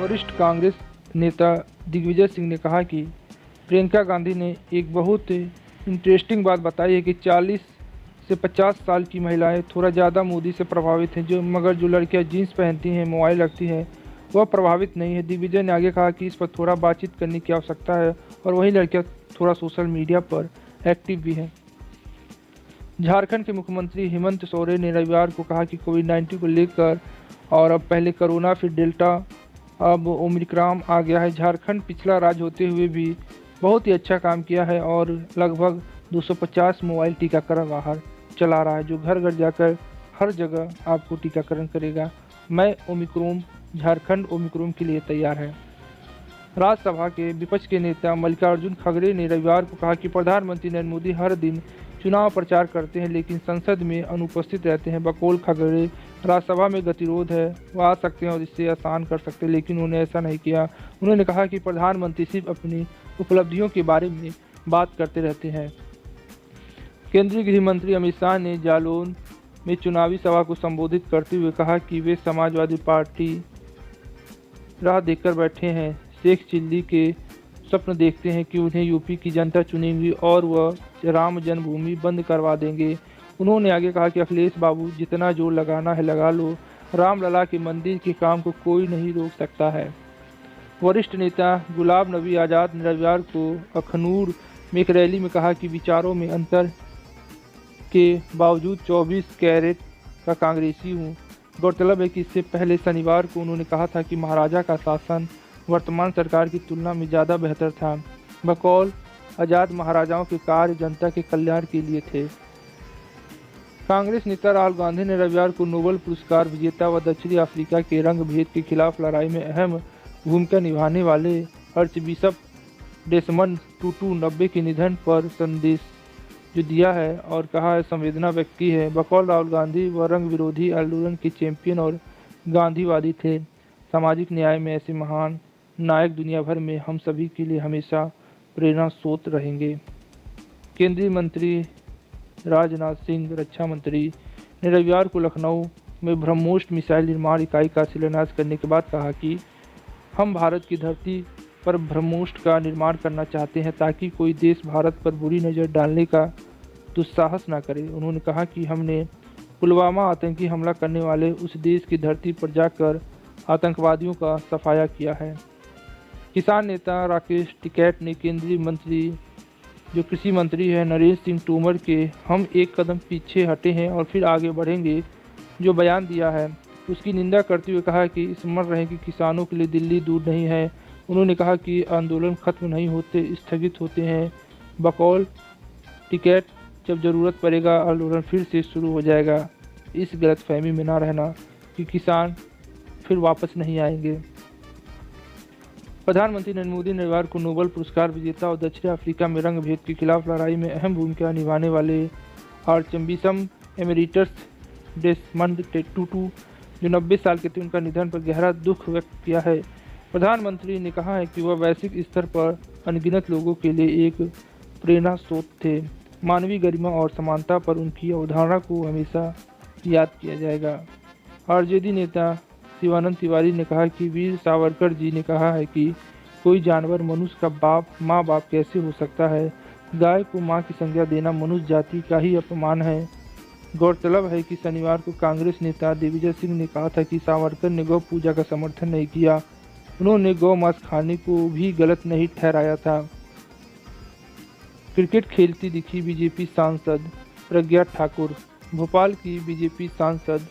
वरिष्ठ कांग्रेस नेता दिग्विजय सिंह ने कहा कि प्रियंका गांधी ने एक बहुत इंटरेस्टिंग बात बताई है कि 40 से 50 साल की महिलाएं थोड़ा ज़्यादा मोदी से प्रभावित हैं, मगर जो लड़कियां जीन्स पहनती हैं, मोबाइल रखती हैं, वह प्रभावित नहीं है। दिग्विजय ने आगे कहा कि इस पर थोड़ा बातचीत करने की आवश्यकता है और वही लड़कियां थोड़ा सोशल मीडिया पर एक्टिव भी हैं। झारखंड के मुख्यमंत्री हेमंत सोरेन ने रविवार को कहा कि कोविड-19 को लेकर और अब पहले कोरोना फिर डेल्टा अब ओमिक्रॉन आ गया है। झारखंड पिछला राज्य होते हुए भी बहुत ही अच्छा काम किया है और लगभग 250 मोबाइल टीकाकरण वाहन चला रहा है जो घर घर जाकर हर जगह आपको टीकाकरण करेगा। मैं ओमिक्रॉन झारखंड ओमिक्रॉन के लिए तैयार है। राज्यसभा के विपक्ष के नेता मल्लिकार्जुन खड़गे ने रविवार को कहा कि प्रधानमंत्री नरेंद्र मोदी हर दिन चुनाव प्रचार करते हैं लेकिन संसद में अनुपस्थित रहते हैं। बकौल खड़गे, राज्यसभा में गतिरोध है, वह आ सकते हैं और इससे आसान कर सकते हैं, लेकिन उन्होंने ऐसा नहीं किया। उन्होंने कहा कि प्रधानमंत्री सिर्फ अपनी उपलब्धियों के बारे में बात करते रहते हैं। केंद्रीय गृह मंत्री अमित शाह ने जालौन में चुनावी सभा को संबोधित करते हुए कहा कि वे समाजवादी पार्टी राह देखकर बैठे हैं। शेख चिल्ली के स्वप्न देखते हैं कि उन्हें यूपी की जनता चुनेगी और वह राम जन्मभूमि बंद करवा देंगे। उन्होंने आगे कहा कि अखिलेश बाबू, जितना जोर लगाना है लगा लो, रामलला के मंदिर के काम को कोई नहीं रोक सकता है। वरिष्ठ नेता गुलाम नबी आज़ाद ने रविवार को अखनूर में एक रैली में कहा कि विचारों में अंतर के बावजूद 24 कैरेट का कांग्रेसी हूँ। गौरतलब है कि इससे पहले शनिवार को उन्होंने कहा था कि महाराजा का शासन वर्तमान सरकार की तुलना में ज़्यादा बेहतर था। बकौल आज़ाद, महाराजाओं के कार्य जनता के कल्याण के लिए थे। कांग्रेस नेता राहुल गांधी ने रविवार को नोबेल पुरस्कार विजेता व दक्षिणी अफ्रीका के रंग भेद के खिलाफ लड़ाई में अहम भूमिका निभाने वाले आर्चबिशप डेसमंड टुटू 90 के निधन पर संदेश जो दिया है और कहा है संवेदना व्यक्त की है। बकौल राहुल गांधी व रंग विरोधी आंदोलन के चैंपियन और गांधीवादी थे। सामाजिक न्याय में ऐसे महान नायक दुनिया भर में हम सभी के लिए हमेशा प्रेरणा स्रोत रहेंगे। केंद्रीय मंत्री राजनाथ सिंह, रक्षा मंत्री, ने रविवार को लखनऊ में ब्रह्मोस मिसाइल निर्माण इकाई का शिलान्यास करने के बाद कहा कि हम भारत की धरती पर ब्रह्मोस का निर्माण करना चाहते हैं ताकि कोई देश भारत पर बुरी नज़र डालने का दुस्साहस न करे। उन्होंने कहा कि हमने पुलवामा आतंकी हमला करने वाले उस देश की धरती पर जाकर आतंकवादियों का सफाया किया है। किसान नेता राकेश टिकैत ने केंद्रीय मंत्री जो कृषि मंत्री है नरेंद्र सिंह तोमर के हम एक कदम पीछे हटे हैं और फिर आगे बढ़ेंगे जो बयान दिया है उसकी निंदा करते हुए कहा कि स्मरण रहे कि किसानों के लिए दिल्ली दूर नहीं है। उन्होंने कहा कि आंदोलन खत्म नहीं होते, स्थगित होते हैं। बकौल टिकैत, जब ज़रूरत पड़ेगा आंदोलन फिर से शुरू हो जाएगा। इस गलतफहमी में ना रहना कि किसान फिर वापस नहीं आएंगे। प्रधानमंत्री नरेंद्र मोदी ने रविवार को नोबेल पुरस्कार विजेता और दक्षिण अफ्रीका में रंग भेद के खिलाफ लड़ाई में अहम भूमिका निभाने वाले आर्चबिशप एमेरिटस डेसमंड टुटू जो 90 साल के थे उनका निधन पर गहरा दुख व्यक्त किया है। प्रधानमंत्री ने कहा है कि वह वैश्विक स्तर पर अनगिनत लोगों के लिए एक प्रेरणा स्रोत थे। मानवीय गरिमा और समानता पर उनकी अवधारणा को हमेशा याद किया जाएगा। आरजेडी नेता शिवानंद तिवारी ने कहा कि वीर सावरकर जी ने कहा है कि कोई जानवर मनुष्य का माँ बाप कैसे हो सकता है। गाय को माँ की संज्ञा देना मनुष्य जाति का ही अपमान है। गौरतलब है कि शनिवार को कांग्रेस नेता दिग्विजय सिंह ने कहा था कि सावरकर ने गौ पूजा का समर्थन नहीं किया। उन्होंने गौ मांस खाने को भी गलत नहीं ठहराया था। क्रिकेट खेलती दिखी बीजेपी सांसद प्रज्ञा ठाकुर। भोपाल की बीजेपी सांसद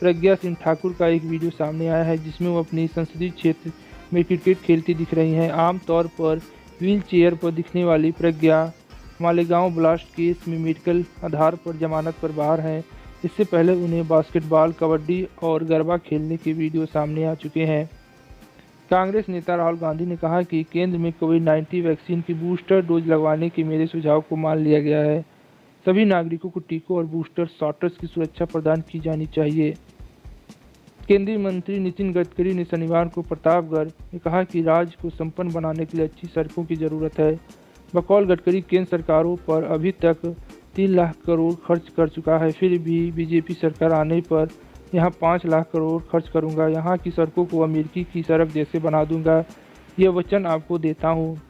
प्रज्ञा सिंह ठाकुर का एक वीडियो सामने आया है जिसमें वो अपनी संसदीय क्षेत्र में क्रिकेट खेलती दिख रही हैं। आमतौर पर व्हील चेयर पर दिखने वाली प्रज्ञा मालेगांव ब्लास्ट केस में मेडिकल आधार पर जमानत पर बाहर हैं। इससे पहले उन्हें बास्केटबॉल, कबड्डी और गरबा खेलने के वीडियो सामने आ चुके हैं। कांग्रेस नेता राहुल गांधी ने कहा कि केंद्र में कोविड-19 वैक्सीन की बूस्टर डोज लगवाने के मेरे सुझाव को मान लिया गया है। सभी नागरिकों को टीकों और बूस्टर शॉट्स की सुरक्षा प्रदान की जानी चाहिए। केंद्रीय मंत्री नितिन गडकरी ने शनिवार को प्रतापगढ़ में कहा कि राज्य को संपन्न बनाने के लिए अच्छी सड़कों की जरूरत है। बकौल गडकरी, केंद्र सरकारों पर अभी तक 3 लाख करोड़ खर्च कर चुका है, फिर भी बीजेपी सरकार आने पर यहाँ 5 लाख करोड़ खर्च करूँगा, यहाँ की सड़कों को अमेरिकी की सड़क जैसे बना दूँगा, ये वचन आपको देता हूँ।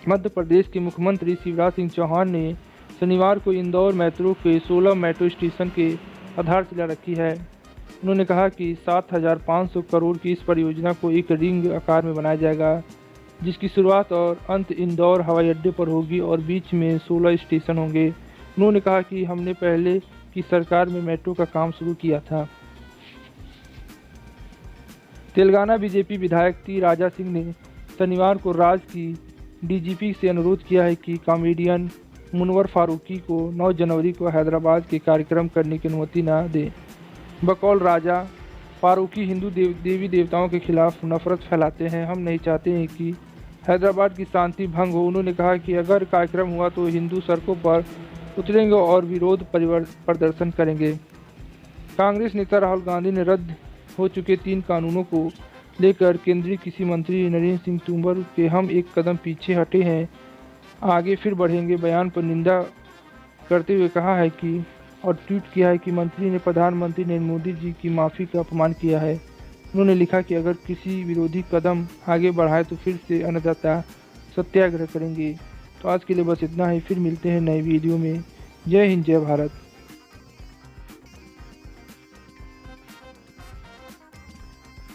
मध्य प्रदेश के मुख्यमंत्री शिवराज सिंह चौहान ने शनिवार को इंदौर मेट्रो के 16 मेट्रो स्टेशन के आधारशिला रखी है। उन्होंने कहा कि 7,500 करोड़ की इस परियोजना को एक रिंग आकार में बनाया जाएगा, जिसकी शुरुआत और अंत इंदौर हवाई अड्डे पर होगी और बीच में 16 स्टेशन होंगे। उन्होंने कहा कि हमने पहले की सरकार में मेट्रो का काम शुरू किया था। तेलंगाना बीजेपी विधायक टी राजा सिंह ने शनिवार को राज्य की डीजीपी से अनुरोध किया है कि कॉमेडियन मुनव्वर फारूकी को 9 जनवरी को हैदराबाद के कार्यक्रम करने की अनुमति न दें। बकौल राजा फारूकी हिंदू देवी देवताओं के खिलाफ नफरत फैलाते हैं। हम नहीं चाहते हैं कि हैदराबाद की शांति भंग हो। उन्होंने कहा कि अगर कार्यक्रम हुआ तो हिंदू सड़कों पर उतरेंगे और विरोध प्रदर्शन करेंगे। कांग्रेस नेता राहुल गांधी ने रद्द हो चुके 3 कानूनों को लेकर केंद्रीय कृषि मंत्री नरेंद्र सिंह तोमर के हम एक कदम पीछे हटे हैं, आगे फिर बढ़ेंगे बयान पर निंदा करते हुए कहा है कि और ट्वीट किया है कि मंत्री ने प्रधानमंत्री नरेंद्र मोदी जी की माफ़ी का अपमान किया है। उन्होंने लिखा कि अगर किसी विरोधी कदम आगे बढ़ाए तो फिर से अन्नदाता सत्याग्रह करेंगे। तो आज के लिए बस इतना ही, फिर मिलते हैं नए वीडियो में। जय हिंद, जय भारत।